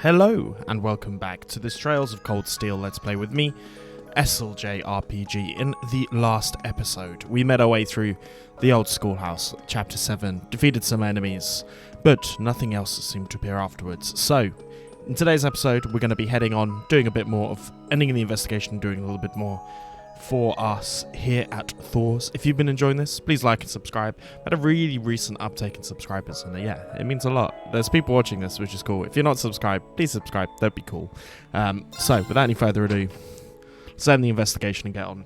Hello and welcome back to this Trails of Cold Steel Let's Play with me, SLJ RPG. In the last episode, we made our way through the old schoolhouse, Chapter 7, defeated some enemies, but nothing else seemed to appear afterwards. So, in today's episode, we're going to be heading on, doing a bit more of ending the investigation, doing a little bit more for us here at Thor's. If you've been enjoying this, please like and subscribe. I had a really recent uptake in subscribers, and yeah, it means a lot. There's people watching this, which is cool. If you're not subscribed, please subscribe. That'd be cool. So, without any further ado, let's end the investigation and get on.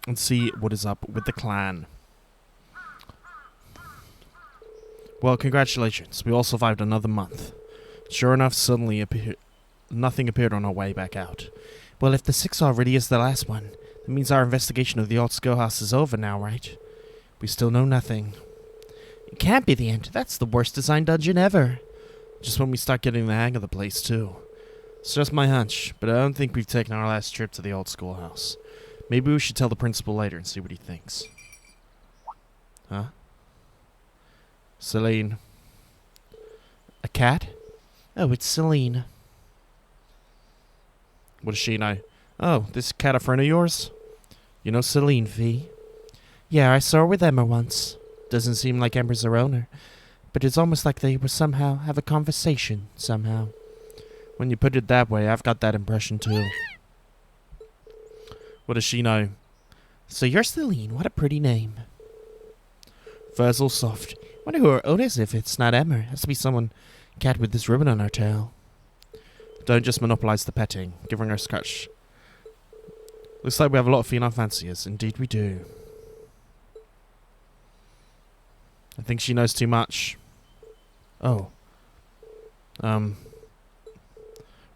And see what is up with the clan. Well, congratulations. We all survived another month. Sure enough, suddenly nothing appeared on our way back out. Well, if the 6 already is the last one, that means our investigation of the old schoolhouse is over now, right? We still know nothing. It can't be the end. That's the worst designed dungeon ever. Just when we start getting the hang of the place, too. It's just my hunch, but I don't think we've taken our last trip to the old schoolhouse. Maybe we should tell the principal later and see what he thinks. Huh? Celine. A cat? Oh, it's Celine. What does she know? Oh, this cat a friend of yours? You know Celine, V? Yeah, I saw her with Emma once. Doesn't seem like Emma's her owner. But it's almost like they were somehow have a conversation, somehow. When you put it that way, I've got that impression too. What does she know? So you're Celine, what a pretty name. Fur's all soft. Wonder who her owner is if it's not Emma. Has to be someone cat with this ribbon on her tail. Don't just monopolize the petting. Give her a scratch. Looks like we have a lot of feline fanciers. Indeed we do. I think she knows too much. Oh.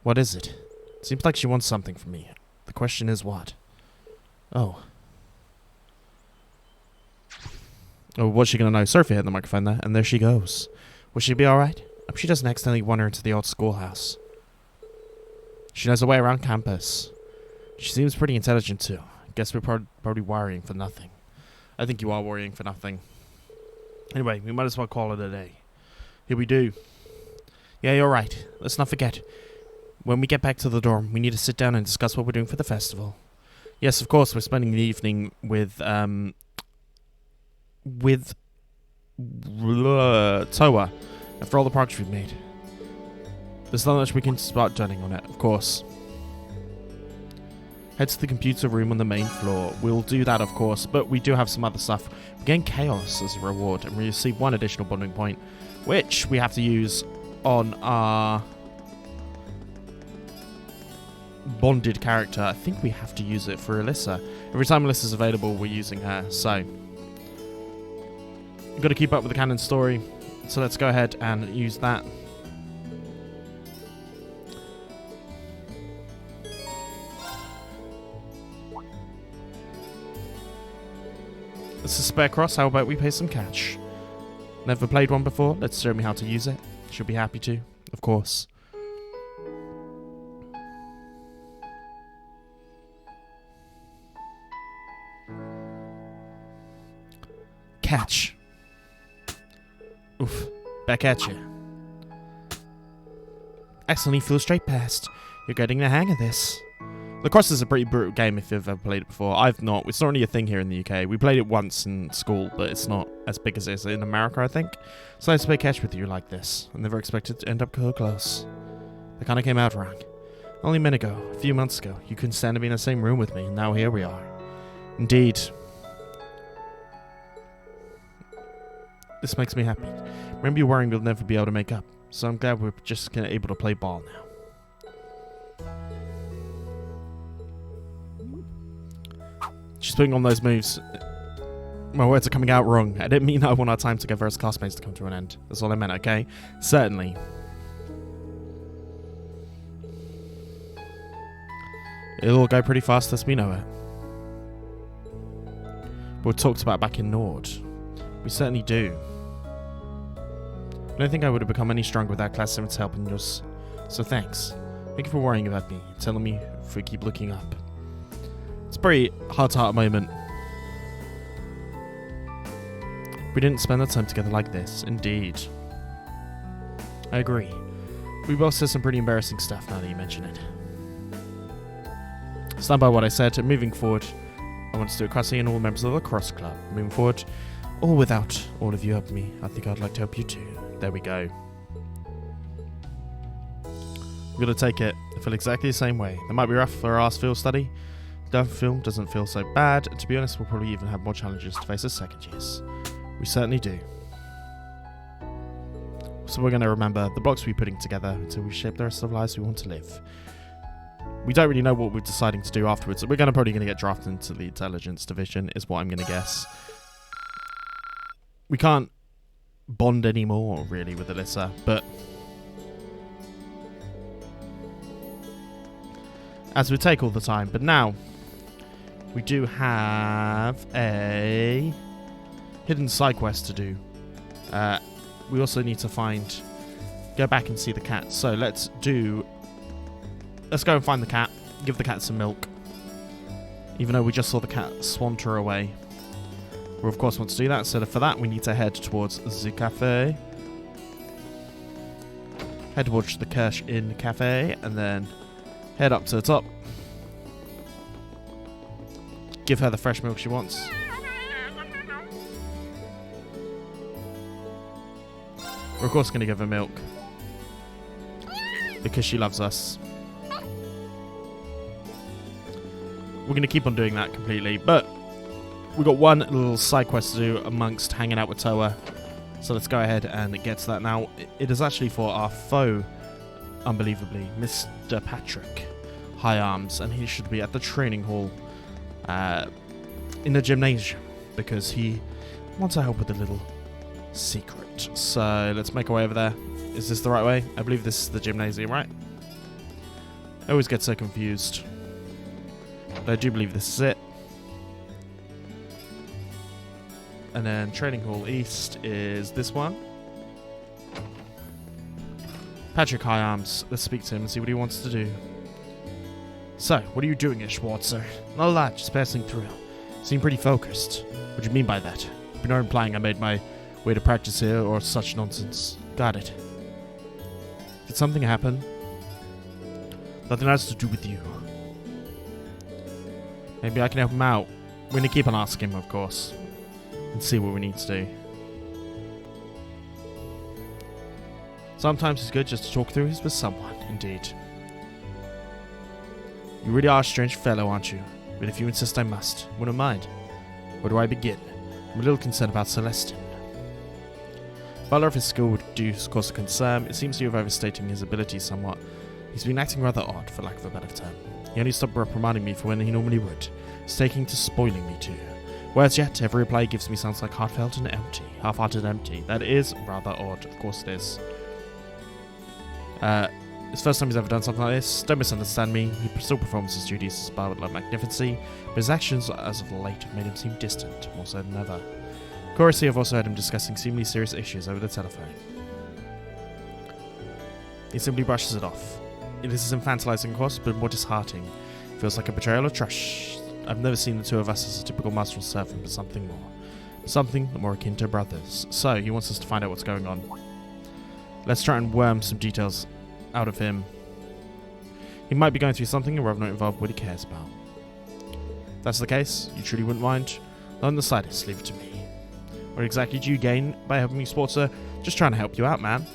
What is it? Seems like she wants something from me. The question is what? Oh. Oh, what's she gonna know? Sophie hit the microphone there, and there she goes. Will she be alright? I hope she doesn't accidentally wander into the old schoolhouse. She knows her way around campus. She seems pretty intelligent too. Guess we're probably worrying for nothing. I think you are worrying for nothing. Anyway, we might as well call it a day. Here we do. Yeah, you're right. Let's not forget. When we get back to the dorm, we need to sit down and discuss what we're doing for the festival. Yes, of course, we're spending the evening with Toa. After all the progress we've made. There's not much we can start dunning on it, of course. Head to the computer room on the main floor. We'll do that, of course, but we do have some other stuff. We gain chaos as a reward, and we receive 1 additional bonding point, which we have to use on our bonded character. I think we have to use it for Alyssa. Every time Alyssa's available, we're using her, so we've got to keep up with the canon story, so let's go ahead and use that. It's a spare cross, how about we pay some cash? Never played one before, let's show me how to use it. She'll be happy to, of course. Catch. Oof, back at you. Excellent, you flew straight past. You're getting the hang of this. Lacrosse is a pretty brutal game if you've ever played it before. I've not. It's not really a thing here in the UK. We played it once in school, but it's not as big as it is in America, I think. So nice to play catch with you like this. I never expected to end up so close. I kind of came out wrong. Only a minute ago, a few months ago, you couldn't stand to be in the same room with me, and now here we are. Indeed. This makes me happy. Remember you worrying we'll never be able to make up, so I'm glad we're just able to play ball now. She's putting on those moves. My words are coming out wrong. I didn't mean I want our time together as classmates to come to an end. That's all I meant, okay? Certainly. It'll all go pretty fast as we know it. We're talked about back in Nord. We certainly do. I don't think I would have become any stronger without Class 7's help and yours. So thanks. Thank you for worrying about me, telling me if we keep looking up. It's a pretty heart-to-heart moment. We didn't spend the time together like this, indeed. I agree. We both said some pretty embarrassing stuff now that you mention it. Stand by what I said. Moving forward, I want to do a crossing and all members of the Cross Club. Moving forward, or without all of you helping me, I think I'd like to help you too. There we go. We're going to take it. I feel exactly the same way. It might be rough for our field study. The film doesn't feel so bad. To be honest, we'll probably even have more challenges to face as second years. We certainly do. So we're going to remember the blocks we're putting together until we shape the rest of the lives we want to live. We don't really know what we're deciding to do afterwards. We're probably going to get drafted into the intelligence division, is what I'm going to guess. We can't bond anymore, really, with Alyssa, but as we take all the time. But now, we do have a hidden side quest to do. We also need to go back and see the cat. So let's go and find the cat, give the cat some milk. Even though we just saw the cat swanter away. We of course want to do that, so for that we need to head towards the cafe. Head towards the Kirsch Inn Cafe, and then head up to the top. Give her the fresh milk she wants. We're of course going to give her milk. Because she loves us. We're going to keep on doing that completely, but we've got one little side quest to do amongst hanging out with Toa. So let's go ahead and get to that now. It is actually for our foe, unbelievably, Mr. Patrick High Arms, and he should be at the training hall in the gymnasium because he wants to help with a little secret. So let's make our way over there. Is this the right way? I believe this is the gymnasium, right? I always get so confused. But I do believe this is it. And then Training Hall East is this one. Patrick High Arms. Let's speak to him and see what he wants to do. So, what are you doing here, Schwarzer? Not a lot, just passing through. Seem pretty focused. What do you mean by that? You're not implying I made my way to practice here or such nonsense. Got it. Did something happen? Nothing else to do with you. Maybe I can help him out. We're going to keep on asking him, of course. And see what we need to do. Sometimes it's good just to talk through this with someone, indeed. You really are a strange fellow, aren't you? But if you insist I must, wouldn't mind. Where do I begin? I'm a little concerned about Celestin. While of his skill would do cause a concern, it seems you have overstating his abilities somewhat. He's been acting rather odd, for lack of a better term. He only stopped reprimanding me for when he normally would. He's taking to spoiling me too. Whereas yet, every reply he gives me sounds like heartfelt and empty. Half-hearted empty. That is rather odd. Of course it is. It's the first time he's ever done something like this. Don't misunderstand me. He still performs his duties as part of magnificence, but his actions as of late have made him seem distant, more so than ever. Curiously, I've also heard him discussing seemingly serious issues over the telephone. He simply brushes it off. It is infantilizing, of course, but more disheartening. It feels like a betrayal or trust. I've never seen the two of us as a typical master and servant, but something more. Something more akin to brothers. So, he wants us to find out what's going on. Let's try and worm some details out of him. He might be going through something and we're not involved with what he cares about. If that's the case, you truly wouldn't mind? Not in the slightest, leave it to me. What exactly do you gain by helping me, Sportser? Just trying to help you out, man.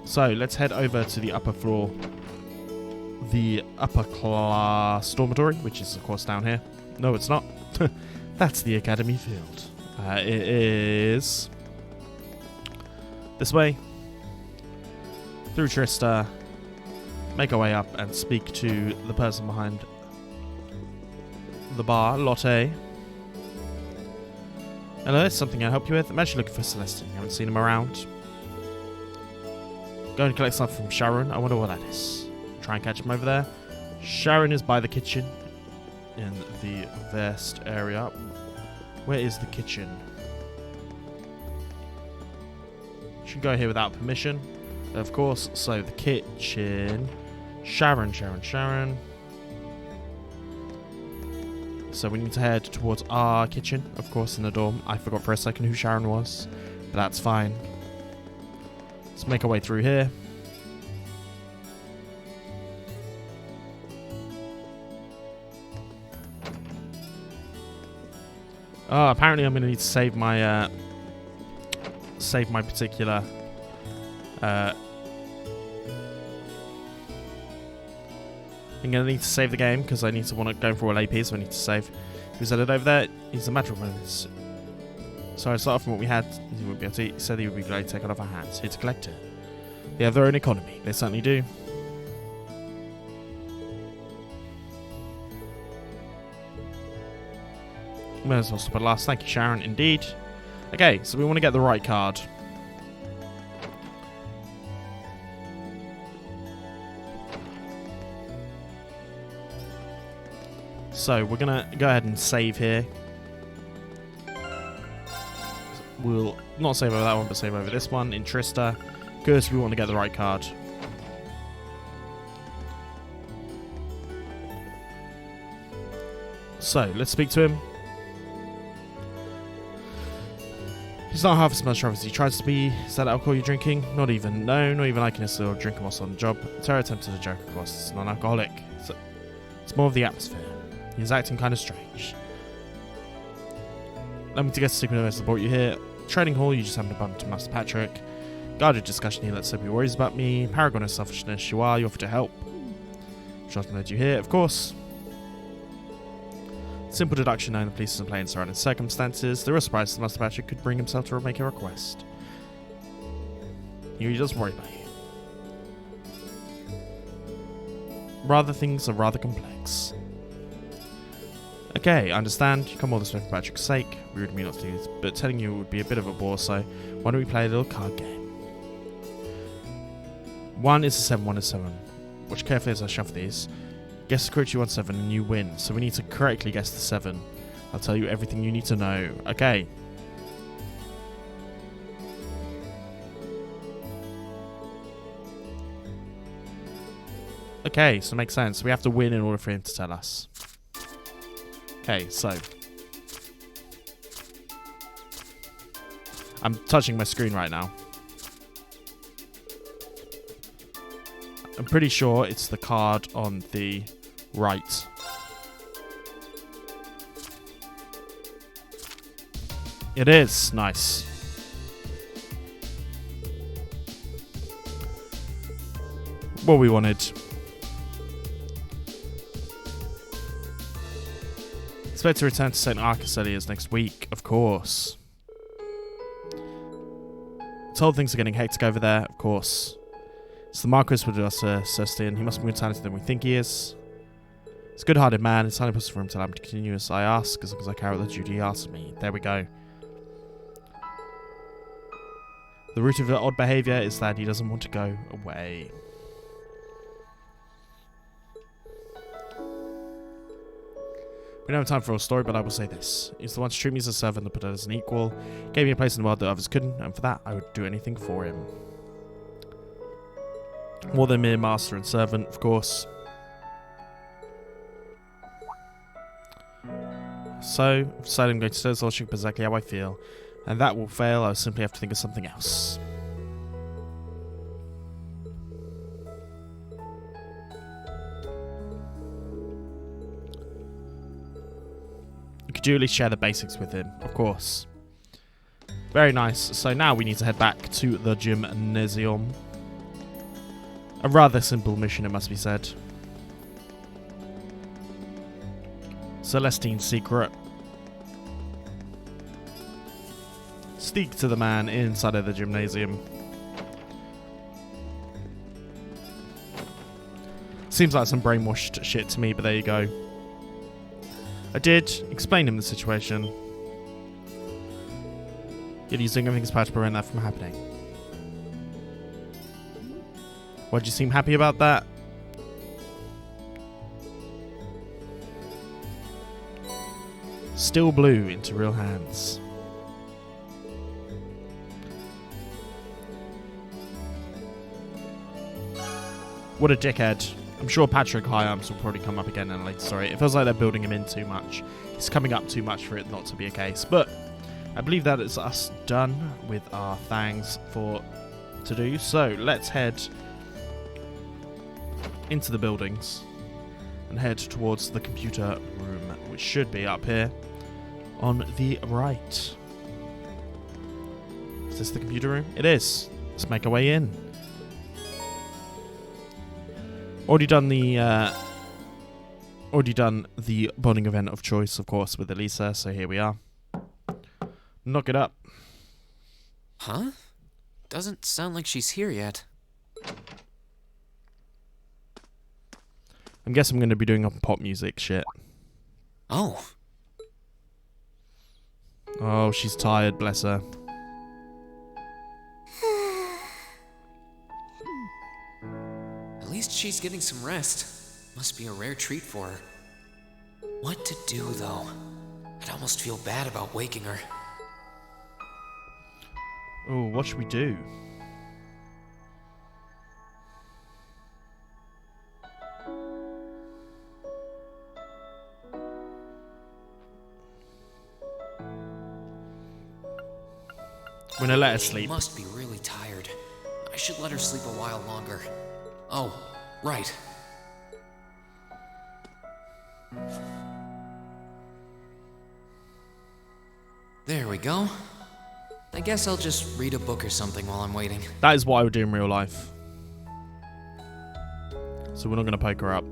So, let's head over to the upper floor. The upper class dormitory, which is, of course, down here. No, it's not. That's the academy field. It is this way. Through Trista. Make our way up and speak to the person behind the bar, Lotte. Hello, there's something I help you with. I'm actually looking for Celestin. You haven't seen him around. Going to collect something from Sharon. I wonder what that is. Try and catch him over there. Sharon is by the kitchen in the vest area. Where is the kitchen? Should go here without permission, of course. So the kitchen. Sharon. So So we need to head towards our kitchen, of course, in the dorm. I forgot for a second who Sharon was, but that's fine. Let's make our way through here. Oh, apparently I'm going to need to save my particular I'm going to need to save the game because I need to want to go for all AP, so I need to save. Who's headed over there? He's the matter moments. So I start off from what we had. He would be able to, he said he would be glad to take it off our hands. Here to collect it. They have their own economy. They certainly do. May as well stop at last. Thank you, Sharon. Indeed. Okay, so we want to get the right card. So we're going to go ahead and save here. We'll not save over that one, but save over this one in Trista, because we want to get the right card. So, let's speak to him. He's not half as much trouble as he tries to be. Is that alcohol you're drinking? Not even. No, not even I can still drink whilst on the job. Terror attempted a joke, of course. It's non-alcoholic. So it's more of the atmosphere. He's acting kind of strange. Let me to get to Secret Universe to support you here. Trading Hall, you just haven't bumped to Master Patrick. Guarded discussion here, let's say he worries about me. Paragon of selfishness, you offer to help. Jonathan led you here, of course. Simple deduction knowing the police isn't playing surrounding circumstances. They were surprised that Master Patrick could bring himself to make a request. He does worry about you. Rather, things are rather complex. Okay, I understand. You come all this way for Patrick's sake. Rude of me not to do this, but telling you would be a bit of a bore, so why don't we play a little card game? 1 is a 7, 1 is 7. Watch carefully as I shuffle these. Guess the correct you want 7 and you win. So we need to correctly guess the 7. I'll tell you everything you need to know. Okay. Okay, so it makes sense. We have to win in order for him to tell us. Okay, so I'm touching my screen right now. I'm pretty sure it's the card on the right. It is. Nice. What we wanted. Expect to return to St. Arcus as next week, of course. Told things are getting hectic over there, of course. It's the Marquis with us, Sestian. He must be more talented than we think he is. He's a good-hearted man. It's only possible for him to allow him to continue as I ask, as long as I carry out the duty he asks me. There we go. The root of the odd behaviour is that he doesn't want to go away. We don't have time for a story, but I will say this. He's the one to treat me as a servant and put us as an equal. Gave me a place in the world that others couldn't, and for that, I would do anything for him. More than mere master and servant, of course. So, I've decided I'm going to stay solitude exactly how I feel. And that will fail, I'll simply have to think of something else. Do at least share the basics with him, of course. Very nice. So now we need to head back to the gymnasium. A rather simple mission, it must be said. Celestine's secret. Speak to the man inside of the gymnasium. Seems like some brainwashed shit to me, but there you go. I did explain him the situation. Yet he's doing everything in his power to prevent that from happening. Why'd you seem happy about that? Still blue into real hands. What a dickhead. I'm sure Patrick Hyams will probably come up again in a later story. It feels like they're building him in too much. He's coming up too much for it not to be a case. But I believe that is us done with our things for to do. So let's head into the buildings and head towards the computer room, which should be up here on the right. Is this the computer room? It is. Let's make our way in. Already done the bonding event of choice, of course, with Elisa, so here we are. Knock it up. Huh? Doesn't sound like she's here yet. I guess I'm going to be doing a pop music shit. Oh. Oh, she's tired, bless her. At least she's getting some rest. Must be a rare treat for her. What to do, though? I'd almost feel bad about waking her. Oh, what should we do? I'm gonna let her sleep. She must be really tired. I should let her sleep a while longer. Oh, right. There we go. I guess I'll just read a book or something while I'm waiting. That is what I would do in real life. So we're not gonna poke her up.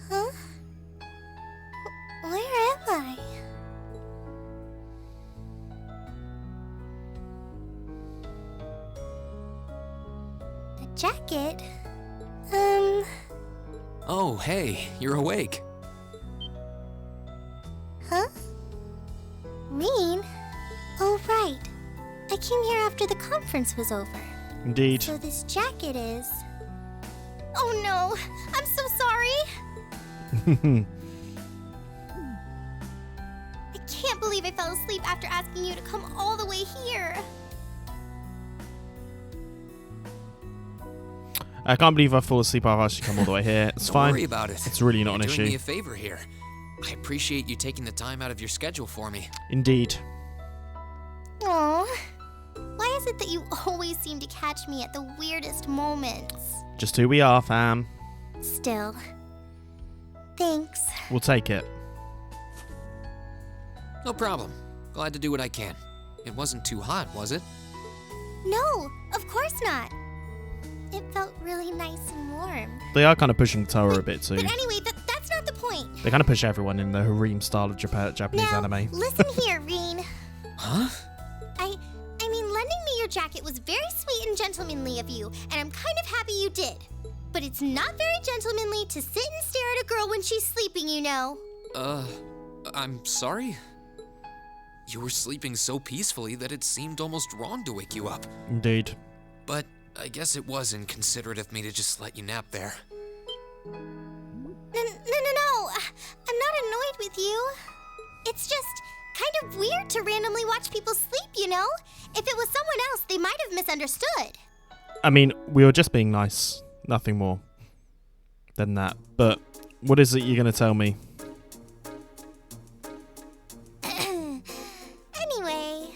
Huh? Where am I? A jacket? Oh, hey, you're awake. Huh? Rean? Oh, right. I came here after the conference was over. Indeed. So this jacket is... Oh no! I'm so sorry! I can't believe I fell asleep after asking you to come all the way here. I can't believe I fall asleep after I actually come all the way here. It's fine. Don't worry about it. It's really not You're an doing issue. me a favor here. I appreciate you taking the time out of your schedule for me. Indeed. Aww. Why is it that you always seem to catch me at the weirdest moments? Just who we are, fam. Still. Thanks. We'll take it. No problem. Glad to do what I can. It wasn't too hot, was it? No, of course not. It felt really nice and warm. They are kind of pushing Toa a bit too. But anyway, that's not the point. They kind of push everyone in the harem style of Japanese Now, anime. listen here, Rean. Huh? I mean, lending me your jacket was very sweet and gentlemanly of you, and I'm kind of happy you did. But it's not very gentlemanly to sit and stare at a girl when she's sleeping, you know. I'm sorry? You were sleeping so peacefully that it seemed almost wrong to wake you up. Indeed. But I guess it was inconsiderate of me to just let you nap there. No. I'm not annoyed with you. It's just kind of weird to randomly watch people sleep, you know? If it was someone else, they might have misunderstood. I mean, we were just being nice. Nothing more than that. But what is it you're going to tell me? Anyway,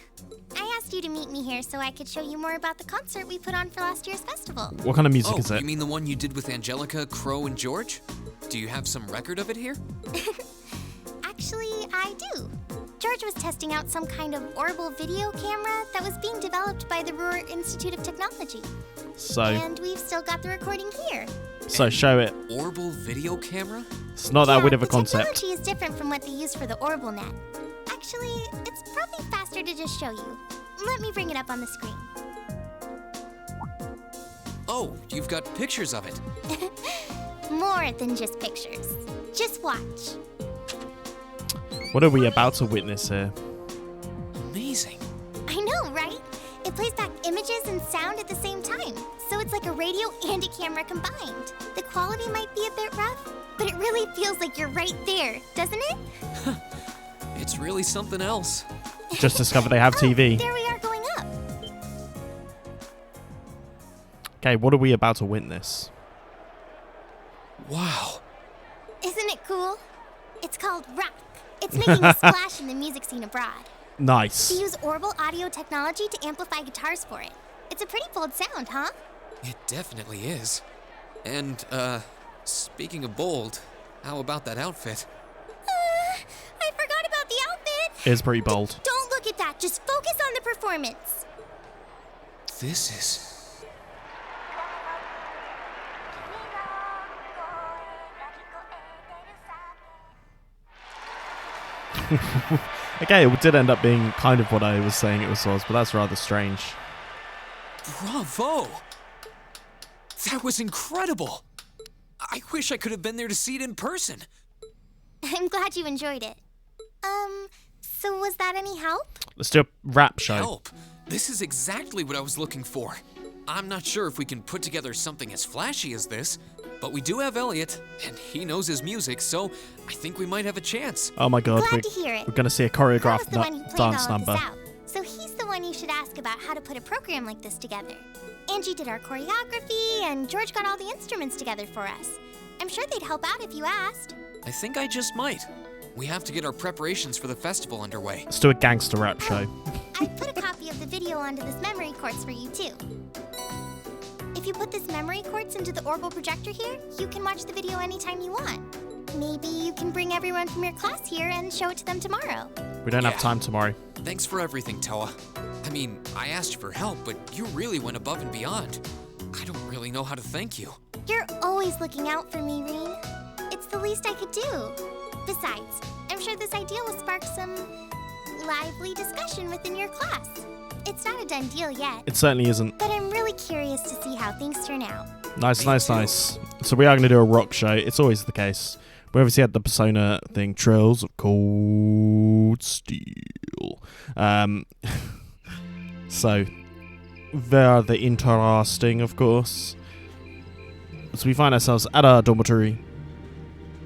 I asked you to meet me here so I could show you more about the concert we put on for last year's festival. What kind of music is it? You mean the one you did with Angelica, Crow, and George? Do you have some record of it here? Actually, I do. George was testing out some kind of orbital video camera that was being developed by the Ruhr Institute of Technology. So, And we've still got the recording here. so show it. Orbital video camera? It's not that weird of a The concept. technology is different from what they use for the orbital net. Actually, it's probably faster to just show you. Let me bring it up on the screen. Oh, you've got pictures of it. More than just pictures. Just watch. What are we about to witness here? Amazing. I know, right? It plays back images and sound at the same time. So it's like a radio and a camera combined. The quality might be a bit rough, but it really feels like you're right there, doesn't it? It's really something else. Just discovered they have Oh, TV. there we are going up. Okay, what are we about to witness? Wow. Isn't it cool? It's called rock. It's making a splash in the music scene abroad. Nice. They use Orbital audio technology to amplify guitars for it. It's a pretty bold sound, huh? It definitely is. And, speaking of bold, how about that outfit? I forgot about the outfit. It is pretty bold. Don't look at that. Just focus on the performance. This is... Okay, it did end up being kind of what I was saying it was, but that's rather strange. Bravo! That was incredible! I wish I could have been there to see it in person. I'm glad you enjoyed it. So was that any help? Let's do a rap show. Help! This is exactly what I was looking for. I'm not sure if we can put together something as flashy as this, but we do have Elliot, and he knows his music, so I think we might have a chance. Oh my god, Glad to hear it. we're going to see a Paul was choreographed the one who planned dance all of number. this out, so he's the one you should ask about how to put a program like this together. Angie did our choreography, and George got all the instruments together for us. I'm sure they'd help out if you asked. I think I just might. We have to get our preparations for the festival underway. Let's do a gangster rap show. I put a copy of the video onto this memory quartz for you, too. If you put this memory quartz into the orbital projector here, you can watch the video anytime you want. Maybe you can bring everyone from your class here and show it to them tomorrow. We don't have time tomorrow. Thanks for everything, Toa. I mean, I asked you for help, but you really went above and beyond. I don't really know how to thank you. You're always looking out for me, Reen. It's the least I could do. Besides, I'm sure this idea will spark some lively discussion within your class. It's not a done deal yet, It certainly isn't. but I'm really curious to see how things turn out. Nice, Me nice, too. nice. So we are going to do a rock show. It's always the case. We obviously had the Persona thing, Trails of Cold Steel. So, very interesting, of course. So we find ourselves at our dormitory,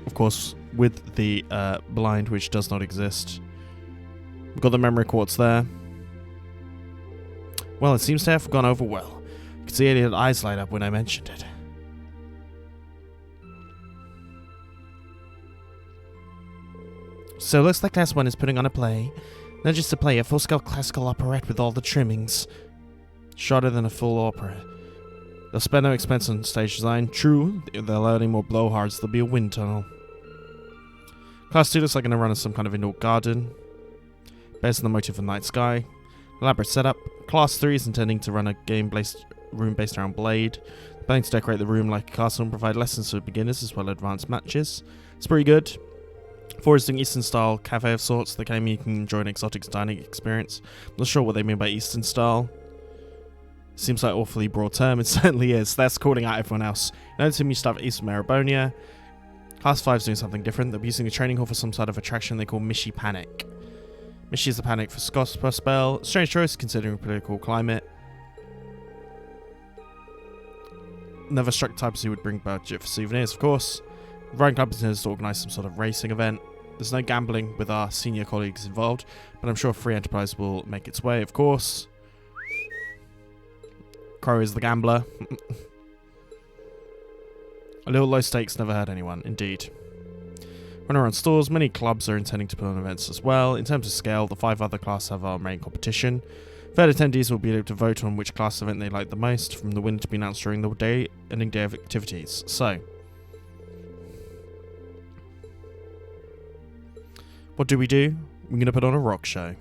of course, with the blind, which does not exist. We've got the memory quartz there. Well, it seems to have gone over well. I could see Elliot's eyes light up when I mentioned it. So looks like class 1 is putting on a play. Not just a play, a full-scale classical operette with all the trimmings. Shorter than a full opera. They'll spare no expense on stage design. True, if they'll add any more blowhards, there'll be a wind tunnel. Class 2 looks like going to run as some kind of indoor garden. Based on the motif of night sky. Elaborate setup. Class 3 is intending to run a room based around Blade. Planning to decorate the room like a castle and provide lessons for beginners as well as advanced matches. It's pretty good. 4 is doing Eastern style cafe of sorts. They claim you can enjoy an exotic dining experience. I'm not sure what they mean by Eastern style. Seems like awfully broad term. It certainly is. That's calling out everyone else. Another team you start at Eastern Erebonia. Class 5 is doing something different. They'll be using a training hall for some sort of attraction they call Mishi Panic. Mishi is the panic for Crossbell. Strange choice considering political climate. Never struck types who would bring budget for souvenirs, of course. Ryan Club intends to organise some sort of racing event. There's no gambling with our senior colleagues involved, but I'm sure Free Enterprise will make its way, of course. Crow is the gambler. A little low stakes never hurt anyone, indeed. When around stores, many clubs are intending to put on events as well. In terms of scale, the 5 other classes have our main competition. Third attendees will be able to vote on which class event they like the most, from the winner to be announced during the ending day of activities. So, what do? We're going to put on a rock show.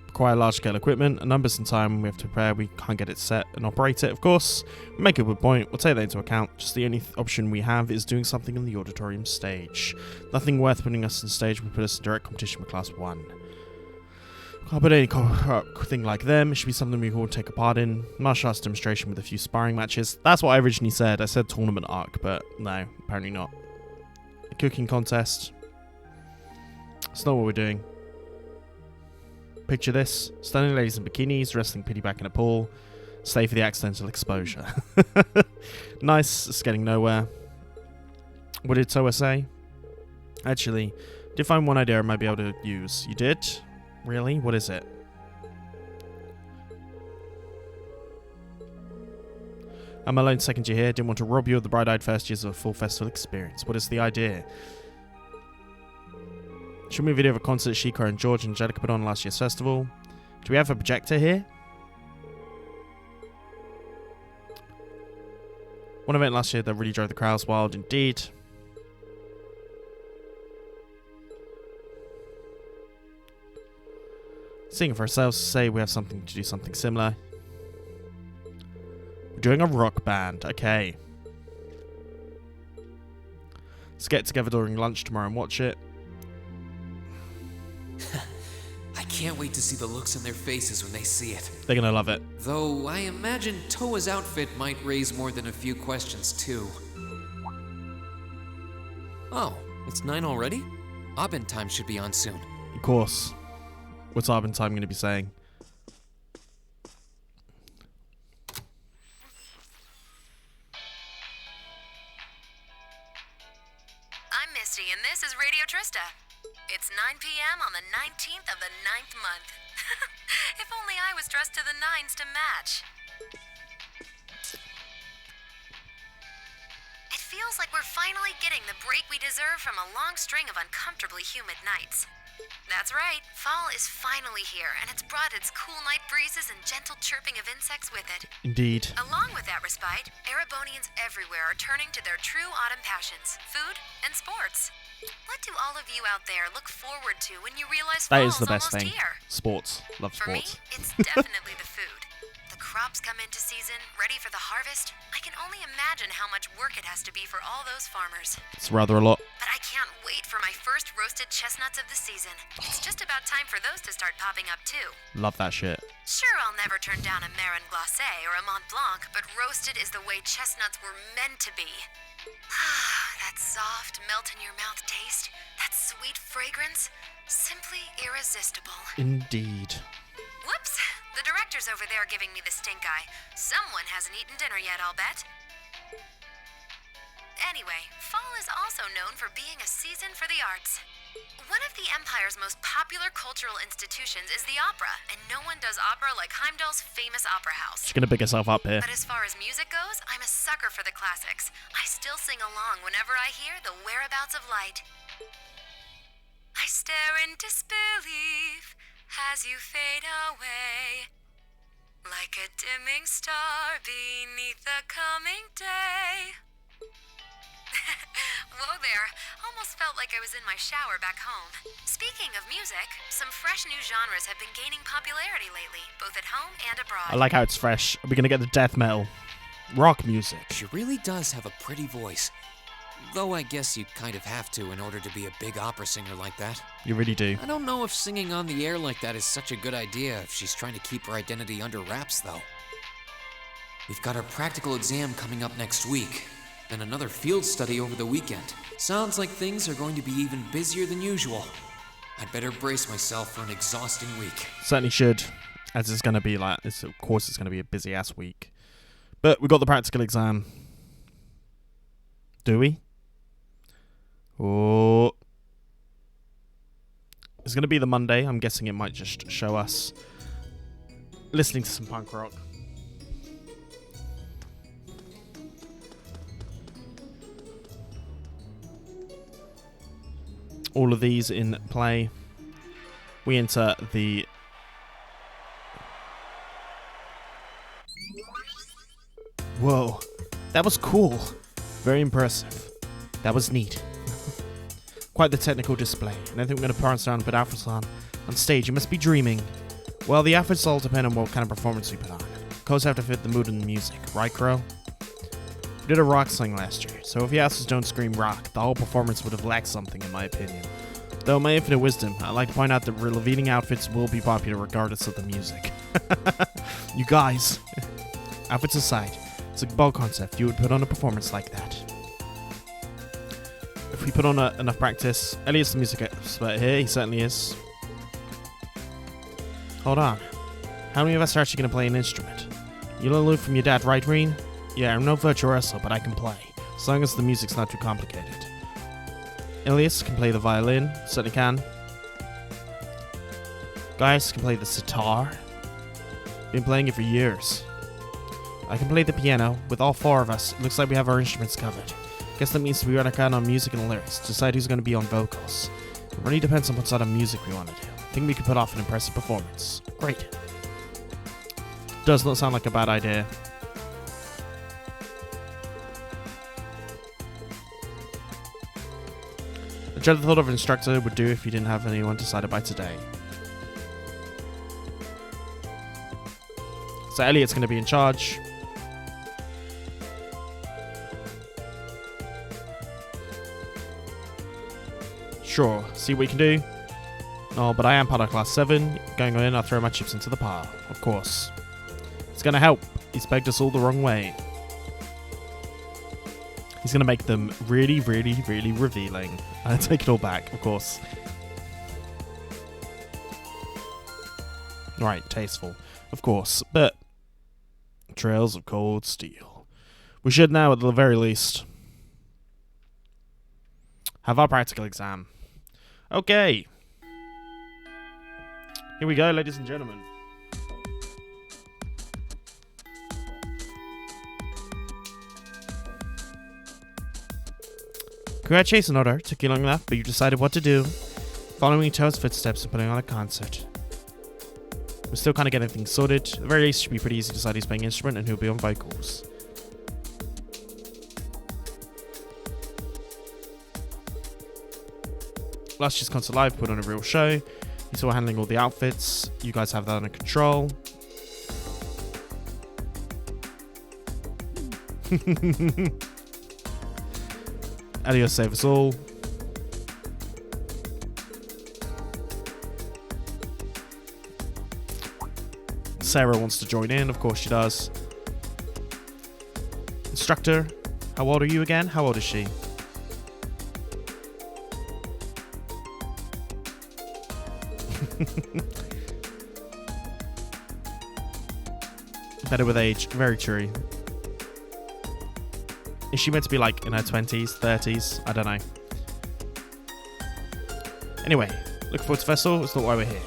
Require large-scale equipment, numbers and time we have to prepare. We can't get it set and operate it, of course. We make a good point. We'll take that into account. Just the only option we have is doing something in the auditorium stage. Nothing worth putting us on stage would put us in direct competition with Class 1. Can't put any thing like them. It should be something we can all take a part in. Martial arts demonstration with a few sparring matches. That's what I originally said. I said tournament arc, but no, apparently not. A cooking contest. It's not what we're doing. Picture this. Stunning ladies in bikinis, wrestling piggyback in a pool. Stay for the accidental exposure. Nice. It's getting nowhere. What did Toa say? Actually, did find one idea I might be able to use. You did? Really? What is it? I'm alone second year here. Didn't want to rob you of the bright-eyed first years of a full festival experience. What is the idea? Show me a video of a concert Shika and George and Angelica put on last year's festival. Do we have a projector here? One event last year that really drove the crowds wild indeed. Seeing for ourselves to say we have something to do something similar. We're doing a rock band, okay. Let's get together during lunch tomorrow and watch it. I can't wait to see the looks on their faces when they see it. They're gonna love it. Though I imagine Toa's outfit might raise more than a few questions too. Oh, it's 9 already? Abend time should be on soon. Of course. What's Abend time gonna be saying? I'm Misty, and this is Radio Trista. It's 9 p.m. on the 19th of the 9th month. If only I was dressed to the nines to match. It feels like we're finally getting the break we deserve from a long string of uncomfortably humid nights. That's right, fall is finally here, and it's brought its cool night breezes and gentle chirping of insects with it. Indeed. Along with that respite, Erebonians everywhere are turning to their true autumn passions, food and sports. What do all of you out there look forward to when you realize That fall's is the best almost thing. here? Sports. Love For me, sports. it's definitely the food. The crops come into season, ready for the harvest. I can only imagine how much work it has to be for all those farmers. It's rather a lot. But I can't wait for my first roasted chestnuts of the season. It's just about time for those to start popping up too. Love that shit. Sure, I'll never turn down a Marron Glacé or a Mont Blanc, but roasted is the way chestnuts were meant to be. That soft, melt-in-your-mouth taste, that sweet fragrance, simply irresistible. Indeed. Whoops! The director's over there giving me the stink eye. Someone hasn't eaten dinner yet, I'll bet. Anyway, fall is also known for being a season for the arts. One of the Empire's most popular cultural institutions is the opera, and no one does opera like Heimdall's famous opera house. She's gonna pick herself up here. But as far as music goes, I'm a sucker for the classics. I still sing along whenever I hear The Whereabouts of Light. I stare in disbelief as you fade away, like a dimming star beneath the coming day. Whoa there, almost felt like I was in my shower back home. Speaking of music, some fresh new genres have been gaining popularity lately, both at home and abroad. I like how it's fresh. Are we gonna get the death metal? Rock music. She really does have a pretty voice. Though I guess you kind of have to in order to be a big opera singer like that. You really do. I don't know if singing on the air like that is such a good idea if she's trying to keep her identity under wraps, though. We've got our practical exam coming up next week, and another field study over the weekend. Sounds like things are going to be even busier than usual. I'd better brace myself for an exhausting week. Certainly should, as it's gonna be like. Of course, it's gonna be a busy ass week. But we got the practical exam. Do we? Oh, it's gonna be the Monday. I'm guessing it might just show us listening to some punk rock. All of these in play. We enter the Whoa, that was cool. Very impressive. That was neat. Quite the technical display. And I think we're going to pass around and put outfits on stage. You must be dreaming. Well, the outfits all depend on what kind of performance we put on. Clothes have to fit the mood and the music, right, Crow? We did a rock sling last year, so if the asses don't scream rock, the whole performance would have lacked something, in my opinion. Though, in my infinite wisdom, I'd like to point out that revealing outfits will be popular regardless of the music. You guys, outfits aside, it's a bold concept. You would put on a performance like that. If we put on enough practice, Elliot's the music expert here, he certainly is. Hold on. How many of us are actually going to play an instrument? You learn from your dad, right, Reen? Yeah, I'm no virtuoso, but I can play, as long as the music's not too complicated. Elias can play the violin, certainly can. Guys can play the sitar. Been playing it for years. I can play the piano. With all 4 of us, it looks like we have our instruments covered. Guess that means we run a count on music and lyrics to decide who's going to be on vocals. It really depends on what sort of music we want to do. I think we could put off an impressive performance. Great. Does not sound like a bad idea. I dread the thought of an instructor would do if you didn't have anyone decided by today. So Elliot's going to be in charge. Sure, see what you can do. No, but I am part of class 7. Going in, I'll throw my chips into the pile. Of course. It's going to help. He's begged us all the wrong way. He's going to make them really, really, really revealing. I take it all back, of course. Right, tasteful. Of course, but... Trails of cold steel. We should now, at the very least, have our practical exam. Okay. Here we go, ladies and gentlemen. Congratulations, Order. Took you long enough, but you decided what to do. Following Toad's footsteps and putting on a concert. We're still kind of getting things sorted. At the very least, it should be pretty easy to decide who's playing instrument and who'll be on vocals. Last year's concert live put on a real show. You saw handling all the outfits. You guys have that under control. Adios, save us all. Sarah wants to join in, of course she does. Instructor, how old are you again? How old is she? Better with age, very true. Is she meant to be like in her 20s, 30s? I don't know. Anyway, look forward to Vessel, it's not why we're here.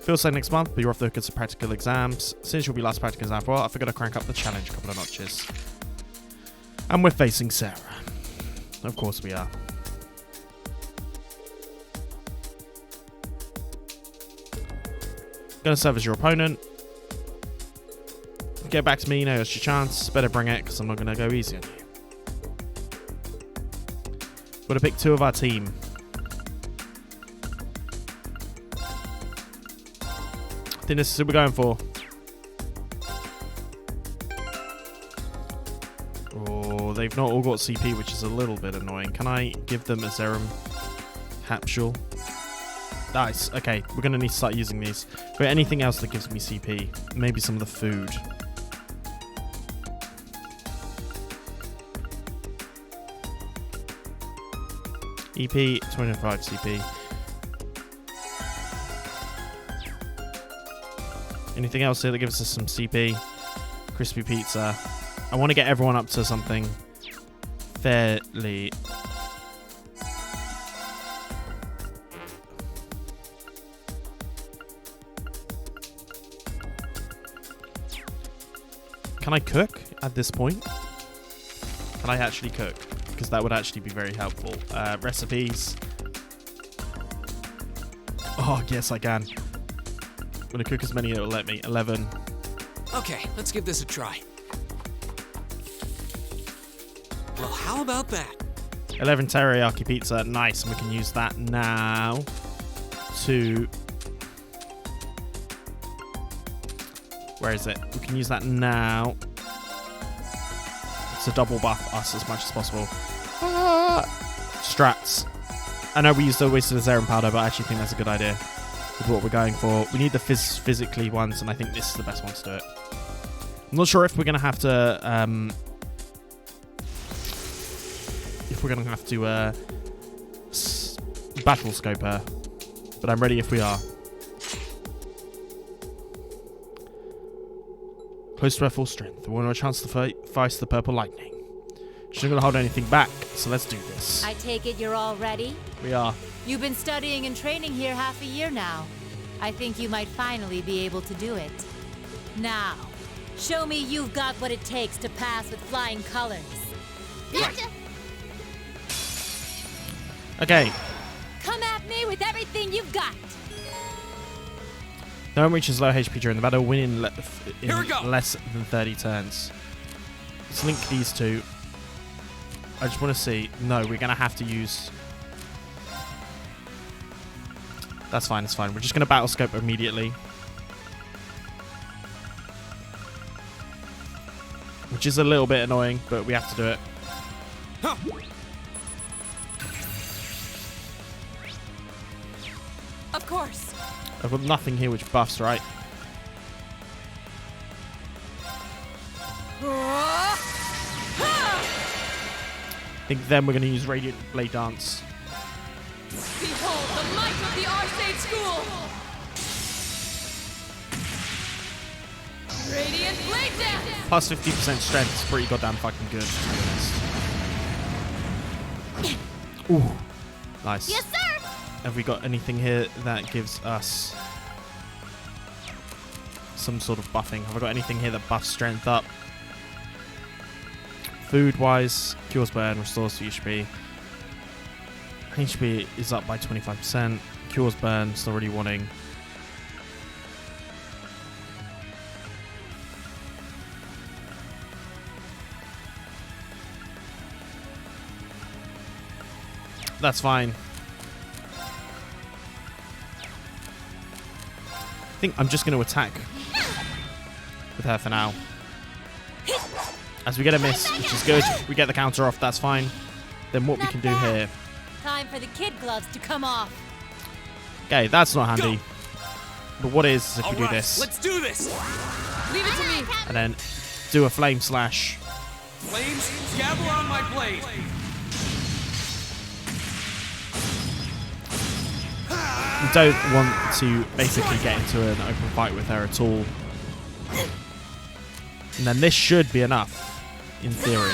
Feels like next month, but you're off the hook at some practical exams. Since you'll be last practical exam for a while, I figured I'd crank up the challenge a couple of notches. And we're facing Sarah. Of course we are. Gonna serve as your opponent. Get back to me, you know it's your chance. Better bring it, because I'm not gonna go easy on you. Gotta pick 2 of our team. I think this is what we're going for. Oh, they've not all got CP, which is a little bit annoying. Can I give them a serum capsule? Nice. Okay, we're going to need to start using these. But anything else that gives me CP? Maybe some of the food. EP, 25 CP. Anything else here that gives us some CP? Crispy pizza. I want to get everyone up to something fairly... Can I cook at this point? Can I actually cook? Because that would actually be very helpful. Recipes. Oh, yes, I can. I'm going to cook as many as it'll let me. 11. Okay, let's give this a try. Well, how about that? 11 teriyaki pizza. Nice. And we can use that now to... Where is it? We can use that now to double buff us as much as possible. Strats. I know we used to waste the Zerum powder, but I actually think that's a good idea with what we're going for. We need the physically ones, and I think this is the best one to do it. I'm not sure if we're going to have to... battle scope her, but I'm ready if we are. Close to our full strength. We want a chance to face the purple lightning. She's not going to hold anything back, so let's do this. I take it you're all ready? We are. You've been studying and training here half a year now. I think you might finally be able to do it. Now, Show me you've got what it takes to pass with flying colors. Gotcha. Okay. Come at me with everything you've got. No one reaches low HP during the battle, winning Here we go. less than 30 turns. Let's link these two. I just want to see. No, we're going to have to use... That's fine, it's fine. We're just going to battle scope immediately. Which is a little bit annoying, but we have to do it. Huh. Of course. I've got nothing here which buffs, right? I think then we're going to use Radiant Blade Dance. Behold the might of the Arcade School. Radiant Blade Dance. Plus 50% strength is pretty goddamn fucking good, to be honest. Ooh, nice. Yes, sir. Have we got anything here that gives us some sort of buffing? Have I got anything here that buffs strength up? Food-wise, cures burn, restores to HP. HP is up by 25%. Cures burn, still really wanting. That's fine. I think I'm just going to attack with her for now. As we get a miss, which is good. We get the counter off, that's fine. Then what we can do here... Time for the kid gloves to come off. Okay, that's not handy. But what is if we do this? Let's do this. Leave it to me. And then do a flame slash. Flames, gather on my blade. We don't want to basically get into an open fight with her at all. And then this should be enough, in theory.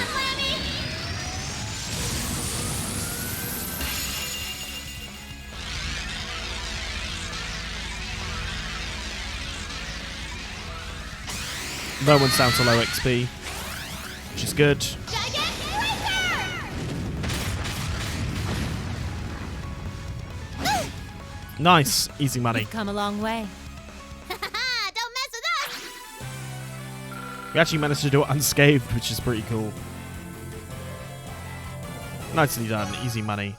No one's down to low XP, which is good. Nice, easy money. You've come a long way. Don't mess with us. We actually managed to do it unscathed, which is pretty cool. Nicely done, easy money.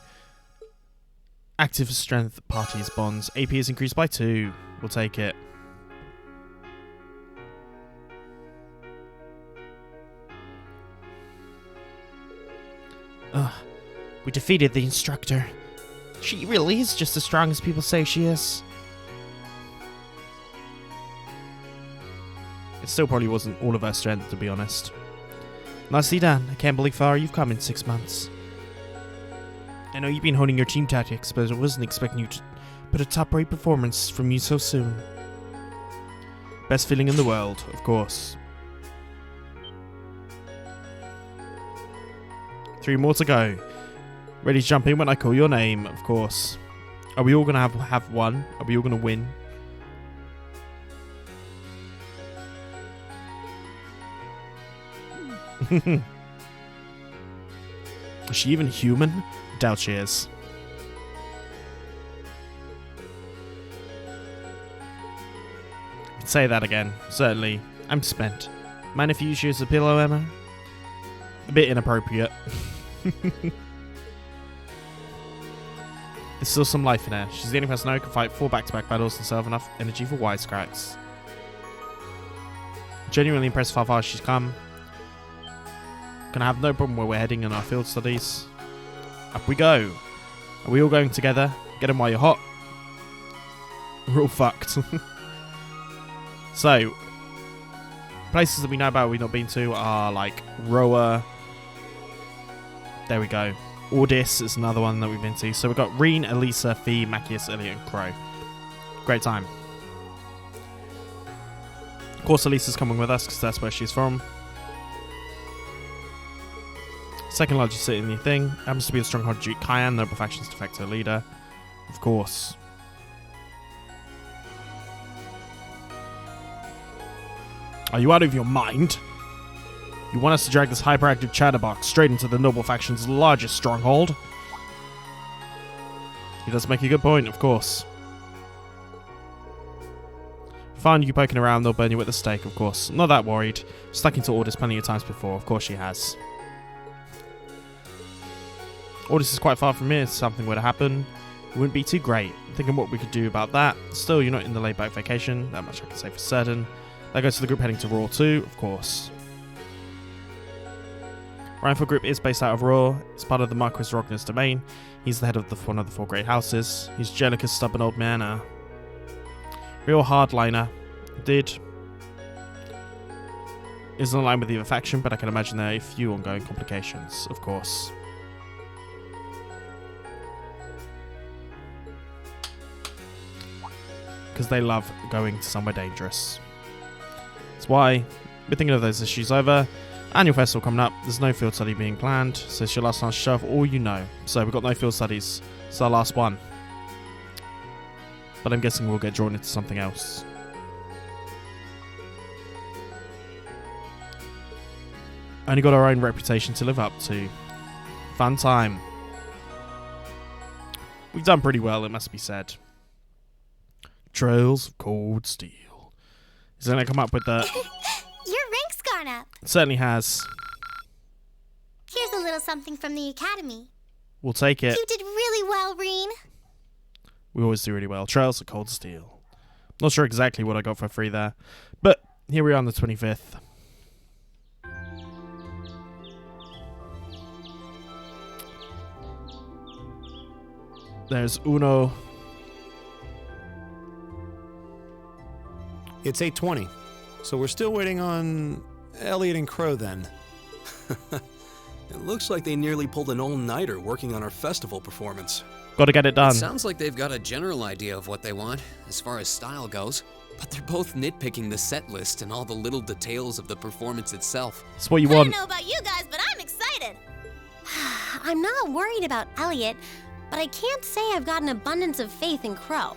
Active strength parties bonds. AP is increased by 2. We'll take it. We defeated the instructor. She really is just as strong as people say she is. It still probably wasn't all of her strength, to be honest. Nicely done. I can't believe how far you've come in 6 months. I know you've been honing your team tactics, but I wasn't expecting you to put a top-rate performance from you so soon. Best feeling in the world, of course. 3 more to go. Ready to jump in when I call your name, of course. Are we all going to have one? Are we all going to win? Is she even human? Doubt she is. Say that again. Certainly. I'm spent. Mind if you use a pillow, Emma? A bit inappropriate. There's still some life in her. She's the only person I know who can fight 4 back-to-back battles and still have enough energy for wisecracks. Genuinely impressed how far she's come. Gonna have no problem where we're heading in our field studies. Up we go. Are we all going together? Get them while you're hot. We're all fucked. So, places that we know about we've not been to are like Roa. There we go. Ordis is another one that we've been to. So we've got Reen, Elisa, Fee, Macius, Elliot, and Crow. Great time. Of course, Elisa's coming with us because that's where she's from. Second largest city in the thing. Happens to be the stronghold Duke Cayenne, noble faction's de facto leader. Of course. Are you out of your mind? You want us to drag this hyperactive chatterbox straight into the noble faction's largest stronghold? He does make a good point, of course. Find you poking around, they'll burn you at the stake, of course. Not that worried. Stuck into Ordis plenty of times before, of course she has. Ordis is quite far from here, if something were to happen. It wouldn't be too great. Thinking what we could do about that. Still, you're not in the laid-back vacation, that much I can say for certain. That goes to the group heading to Raw too, of course. Rhineford Group is based out of Raw. It's part of the Marquis Rogner's domain. He's the head of one of the 4 great houses. He's Jellica's stubborn old man, real hardliner. Indeed. Isn't aligned with either faction, but I can imagine there are a few ongoing complications, of course. Because they love going to somewhere dangerous. That's why we're thinking of those issues over. Annual festival coming up. There's no field study being planned, so it's your last chance to show off all you know. So we've got no field studies. It's our last one. But I'm guessing we'll get drawn into something else. Only got our own reputation to live up to. Fun time. We've done pretty well, it must be said. Trails of Cold Steel. Is it going to come up with the... Your rank's gone up. It certainly has. Here's a little something from the Academy. We'll take it. You did really well, Reen. We always do really well. Trails of Cold Steel. Not sure exactly what I got for free there. But here we are on the 25th. There's Uno. It's 8:20, so we're still waiting on Elliot and Crow then. It looks like they nearly pulled an all-nighter working on our festival performance. Got to get it done. It sounds like they've got a general idea of what they want, as far as style goes. But they're both nitpicking the set list and all the little details of the performance itself. It's what you I want. don't know about you guys, but I'm excited. I'm not worried about Elliot, but I can't say I've got an abundance of faith in Crow.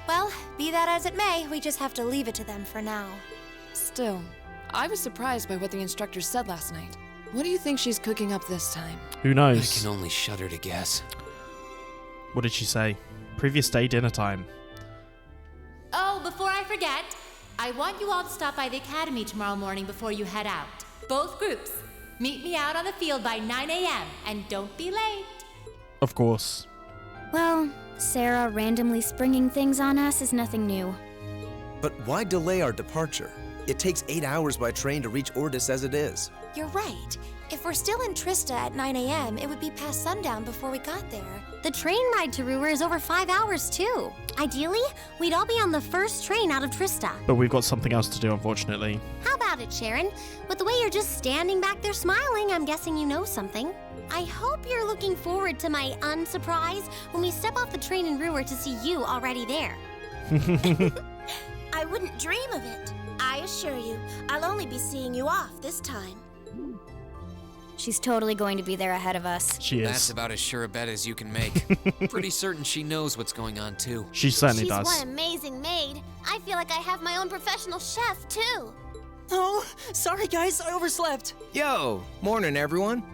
Well, be that as it may, we just have to leave it to them for now. Still, I was surprised by what the instructor said last night. What do you think she's cooking up this time? Who I knows? can only shudder to guess. What did she say? Previous day dinner time. Oh, before I forget, I want you all to stop by the Academy tomorrow morning before you head out. Both groups. Meet me out on the field by 9 a.m. and don't be late. Of course. Well, Sarah randomly springing things on us is nothing new. But why delay our departure? It takes 8 hours by train to reach Ordis as it is. You're right. If we're still in Trista at 9 a.m., it would be past sundown before we got there. The train ride to Ruhr is over 5 hours, too. Ideally, we'd all be on the first train out of Trista. But we've got something else to do, unfortunately. How about it, Sharon? With the way you're just standing back there smiling, I'm guessing you know something. I hope you're looking forward to my unsurprise when we step off the train in Ruhr to see you already there. I wouldn't dream of it. I assure you, I'll only be seeing you off this time. She's totally going to be there ahead of us. She is. That's about as sure a bet as you can make. Pretty certain she knows what's going on, too. She certainly She's does. one amazing maid. I feel like I have my own professional chef, too. Oh, sorry guys, I overslept. Yo, morning everyone.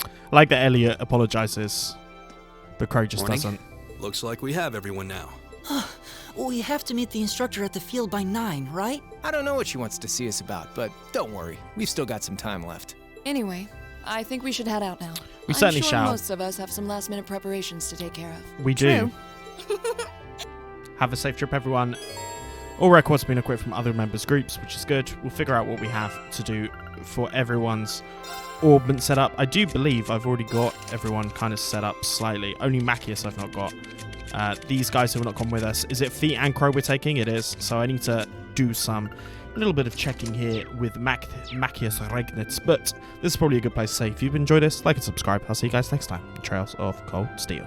I like that Elliot apologizes, but Crow just doesn't. Looks like we have everyone now. We have to meet the instructor at the field by 9, right? I don't know what she wants to see us about, but don't worry. We've still got some time left. Anyway, I think we should head out now. We certainly I'm sure shall. most of us have some last-minute preparations to take care of. We do. Have a safe trip, everyone. All records have been equipped from other members' groups, which is good. We'll figure out what we have to do for everyone's orbment set up. I do believe I've already got everyone kind of set up slightly. Only Macius I've not got. These guys who have not come with us. Is it Feet and Crow we're taking? It is. So I need to do a little bit of checking here with Macius Regnitz. But this is probably a good place to say. If you've enjoyed this, like and subscribe. I'll see you guys next time on Trails of Cold Steel.